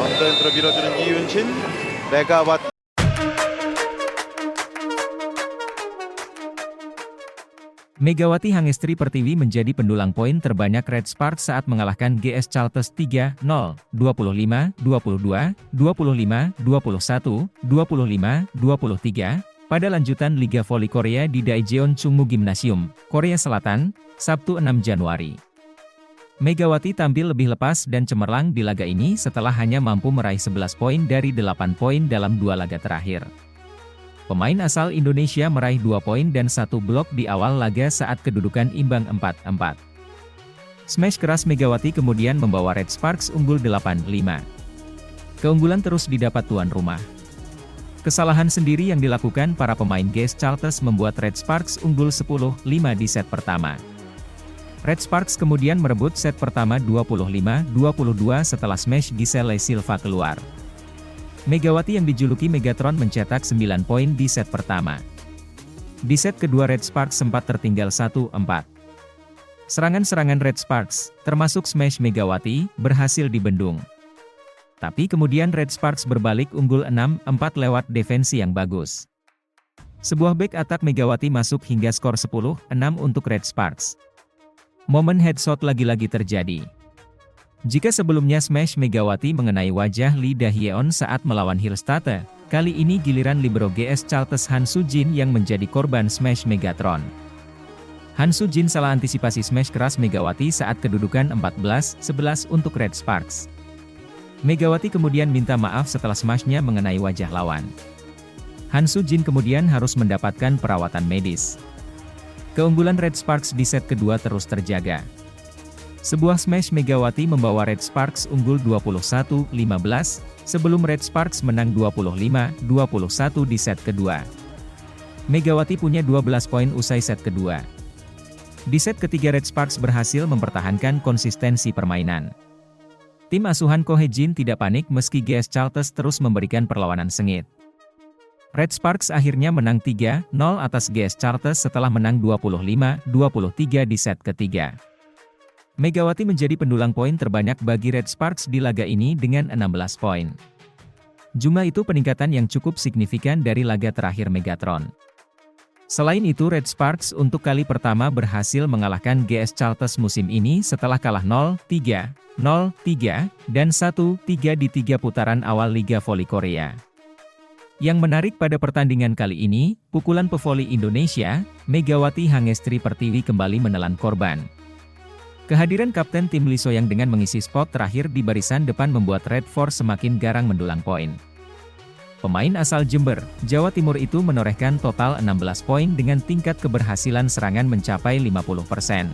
언더핸드로 밀어주는 이윤신, 메가와트. Megawati Hangestri Pertiwi menjadi pendulang poin terbanyak Red Sparks saat mengalahkan GS Caltes 3-0, 25, 22, 25, 21, 25, 23, pada lanjutan Liga Voli Korea di Daejeon Chungmu Gymnasium, Korea Selatan, Sabtu 6 Januari. Megawati tampil lebih lepas dan cemerlang di laga ini setelah hanya mampu meraih 11 poin dari 8 poin dalam 2 laga terakhir. Pemain asal Indonesia meraih 2 poin dan 1 blok di awal laga saat kedudukan imbang 4-4. Smash keras Megawati kemudian membawa Red Sparks unggul 8-5. Keunggulan terus didapat tuan rumah. Kesalahan sendiri yang dilakukan para pemain GS Caltes membuat Red Sparks unggul 10-5 di set pertama. Red Sparks kemudian merebut set pertama 25-22 setelah smash Giselle Silva keluar. Megawati yang dijuluki Megatron mencetak 9 poin di set pertama. Di set kedua Red Sparks sempat tertinggal 1-4. Serangan-serangan Red Sparks, termasuk smash Megawati, berhasil dibendung. Tapi kemudian Red Sparks berbalik unggul 6-4 lewat defensi yang bagus. Sebuah back attack Megawati masuk hingga skor 10-6 untuk Red Sparks. Momen headshot lagi-lagi terjadi. Jika sebelumnya smash Megawati mengenai wajah Lee Da-hyeon saat melawan Hillstate, kali ini giliran libero GS Caltes Han Soo-jin yang menjadi korban smash Megatron. Han Soo-jin salah antisipasi smash keras Megawati saat kedudukan 14-11 untuk Red Sparks. Megawati kemudian minta maaf setelah smashnya mengenai wajah lawan. Han Soo-jin kemudian harus mendapatkan perawatan medis. Keunggulan Red Sparks di set kedua terus terjaga. Sebuah smash Megawati membawa Red Sparks unggul 21-15, sebelum Red Sparks menang 25-21 di set kedua. Megawati punya 12 poin usai set kedua. Di set ketiga Red Sparks berhasil mempertahankan konsistensi permainan. Tim asuhan Ko Hye-jin tidak panik meski GS Caltes terus memberikan perlawanan sengit. Red Sparks akhirnya menang 3-0 atas GS Caltes setelah menang 25-23 di set ketiga. Megawati menjadi pendulang poin terbanyak bagi Red Sparks di laga ini dengan 16 poin. Jumlah itu peningkatan yang cukup signifikan dari laga terakhir Megatron. Selain itu Red Sparks untuk kali pertama berhasil mengalahkan GS Caltes musim ini setelah kalah 0-3, 0-3, dan 1-3 di 3 putaran awal Liga Voli Korea. Yang menarik pada pertandingan kali ini, pukulan pevoli Indonesia, Megawati Hangestri Pertiwi kembali menelan korban. Kehadiran Kapten tim Lee So-young dengan mengisi spot terakhir di barisan depan membuat Red Force semakin garang mendulang poin. Pemain asal Jember, Jawa Timur itu menorehkan total 16 poin dengan tingkat keberhasilan serangan mencapai 50%.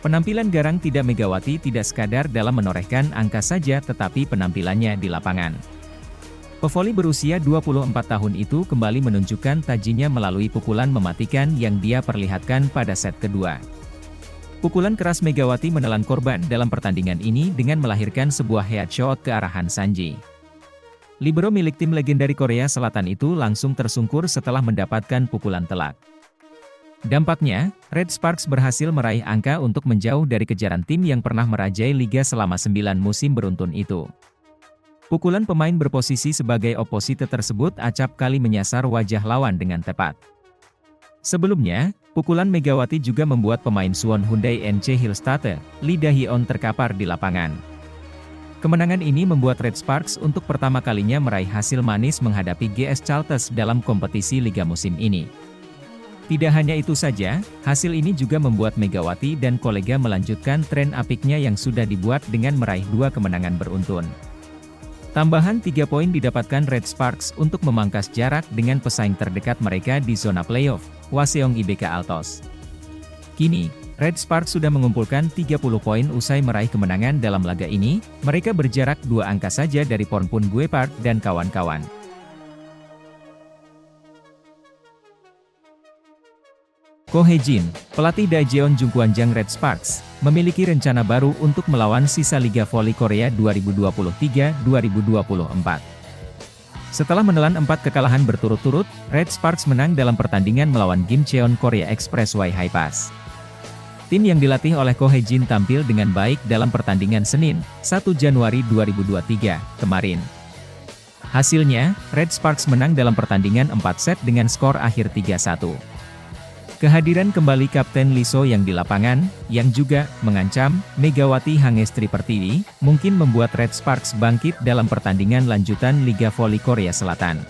Penampilan garang tidak Megawati tidak sekadar dalam menorehkan angka saja tetapi penampilannya di lapangan. Pevoli berusia 24 tahun itu kembali menunjukkan tajinya melalui pukulan mematikan yang dia perlihatkan pada set kedua. Pukulan keras Megawati menelan korban dalam pertandingan ini dengan melahirkan sebuah headshot ke arah Han Sanji. Libero milik tim legendari Korea Selatan itu langsung tersungkur setelah mendapatkan pukulan telak. Dampaknya, Red Sparks berhasil meraih angka untuk menjauh dari kejaran tim yang pernah merajai liga selama 9 musim beruntun itu. Pukulan pemain berposisi sebagai oposite tersebut acap kali menyasar wajah lawan dengan tepat. Sebelumnya, pukulan Megawati juga membuat pemain Suwon Hyundai NC Hillstate, Lee Da-hyeon terkapar di lapangan. Kemenangan ini membuat Red Sparks untuk pertama kalinya meraih hasil manis menghadapi GS Caltes dalam kompetisi liga musim ini. Tidak hanya itu saja, hasil ini juga membuat Megawati dan kolega melanjutkan tren apiknya yang sudah dibuat dengan meraih 2 kemenangan beruntun. Tambahan 3 poin didapatkan Red Sparks untuk memangkas jarak dengan pesaing terdekat mereka di zona playoff, Hwaseong IBK Altos. Kini, Red Sparks sudah mengumpulkan 30 poin usai meraih kemenangan dalam laga ini, mereka berjarak 2 angka saja dari Pornpun Guepard dan kawan-kawan. Ko Hye-jin, pelatih Daejeon Jungkwanjang Red Sparks, memiliki rencana baru untuk melawan sisa Liga Voli Korea 2023-2024. Setelah menelan 4 kekalahan berturut-turut, Red Sparks menang dalam pertandingan melawan Gimcheon Korea Expressway High Pass. Tim yang dilatih oleh Ko Hee-jin tampil dengan baik dalam pertandingan Senin, 1 Januari 2023, kemarin. Hasilnya, Red Sparks menang dalam pertandingan 4 set dengan skor akhir 3-1. Kehadiran kembali Kapten Lee So yang di lapangan, yang juga mengancam Megawati Hangestri Pertiwi, mungkin membuat Red Sparks bangkit dalam pertandingan lanjutan Liga Voli Korea Selatan.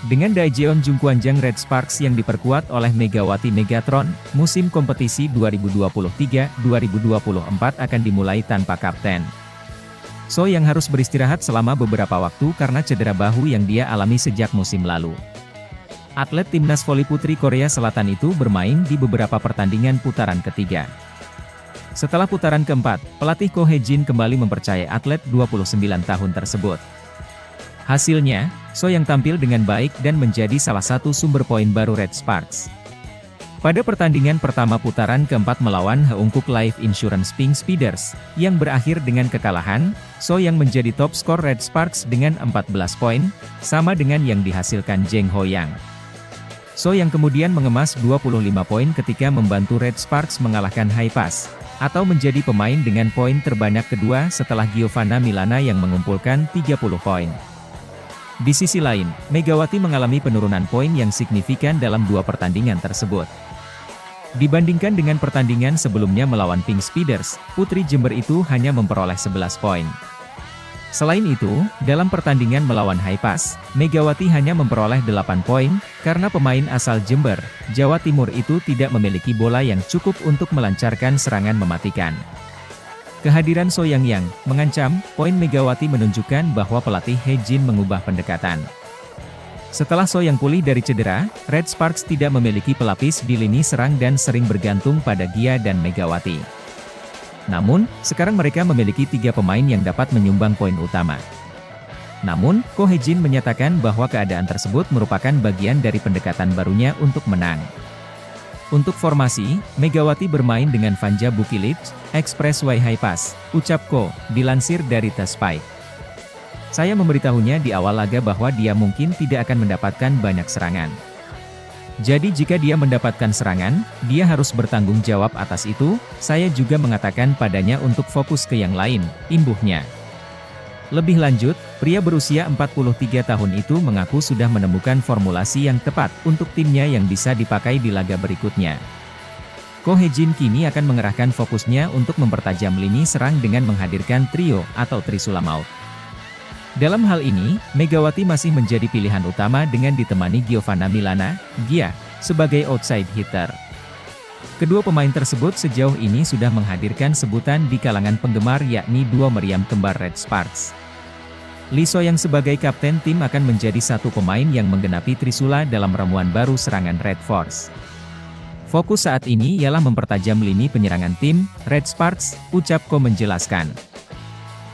Dengan Daejeon Jungkwanjang, Red Sparks yang diperkuat oleh Megawati Megatron, musim kompetisi 2023-2024 akan dimulai tanpa kapten. So yang harus beristirahat selama beberapa waktu karena cedera bahu yang dia alami sejak musim lalu. Atlet timnas voli putri Korea Selatan itu bermain di beberapa pertandingan putaran ketiga. Setelah putaran keempat, pelatih Ko Hee-jin kembali mempercayai atlet 29 tahun tersebut. Hasilnya, So yang tampil dengan baik dan menjadi salah satu sumber poin baru Red Sparks. Pada pertandingan pertama putaran keempat melawan Heungkuk Life Insurance Pink Speeders, yang berakhir dengan kekalahan, So yang menjadi top skor Red Sparks dengan 14 poin, sama dengan yang dihasilkan Jeng Ho-yang. So yang kemudian mengemas 25 poin ketika membantu Red Sparks mengalahkan Haipas, atau menjadi pemain dengan poin terbanyak kedua setelah Giovanna Milana yang mengumpulkan 30 poin. Di sisi lain, Megawati mengalami penurunan poin yang signifikan dalam dua pertandingan tersebut. Dibandingkan dengan pertandingan sebelumnya melawan Pink Speeders, Putri Jember itu hanya memperoleh 11 poin. Selain itu, dalam pertandingan melawan Haipas, Megawati hanya memperoleh 8 poin, karena pemain asal Jember, Jawa Timur itu tidak memiliki bola yang cukup untuk melancarkan serangan mematikan. Kehadiran So Yang mengancam, poin Megawati menunjukkan bahwa pelatih Hee-jin mengubah pendekatan. Setelah So Yang pulih dari cedera, Red Sparks tidak memiliki pelapis di lini serang dan sering bergantung pada Gia dan Megawati. Namun, sekarang mereka memiliki 3 pemain yang dapat menyumbang poin utama. Namun, Ko Hee-jin menyatakan bahwa keadaan tersebut merupakan bagian dari pendekatan barunya untuk menang. Untuk formasi, Megawati bermain dengan Vanja Bukilic, Express Y Haipas, ucap Ko, dilansir dari The Spike. Saya memberitahunya di awal laga bahwa dia mungkin tidak akan mendapatkan banyak serangan. Jadi jika dia mendapatkan serangan, dia harus bertanggung jawab atas itu. Saya juga mengatakan padanya untuk fokus ke yang lain, imbuhnya. Lebih lanjut, pria berusia 43 tahun itu mengaku sudah menemukan formulasi yang tepat untuk timnya yang bisa dipakai di laga berikutnya. Ko Hee-jin kini akan mengerahkan fokusnya untuk mempertajam lini serang dengan menghadirkan trio atau Trisula Maut. Dalam hal ini, Megawati masih menjadi pilihan utama dengan ditemani Giovanna Milana, Gia, sebagai outside hitter. Kedua pemain tersebut sejauh ini sudah menghadirkan sebutan di kalangan penggemar yakni dua meriam kembar Red Sparks. Lee So yang sebagai kapten tim akan menjadi satu pemain yang menggenapi Trisula dalam ramuan baru serangan Red Force. Fokus saat ini ialah mempertajam lini penyerangan tim, Red Sparks, ucap Ko menjelaskan.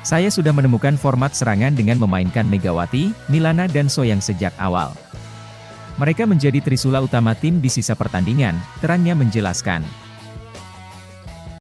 Saya sudah menemukan format serangan dengan memainkan Megawati, Milana dan So yang sejak awal. Mereka menjadi Trisula utama tim di sisa pertandingan, terangnya menjelaskan.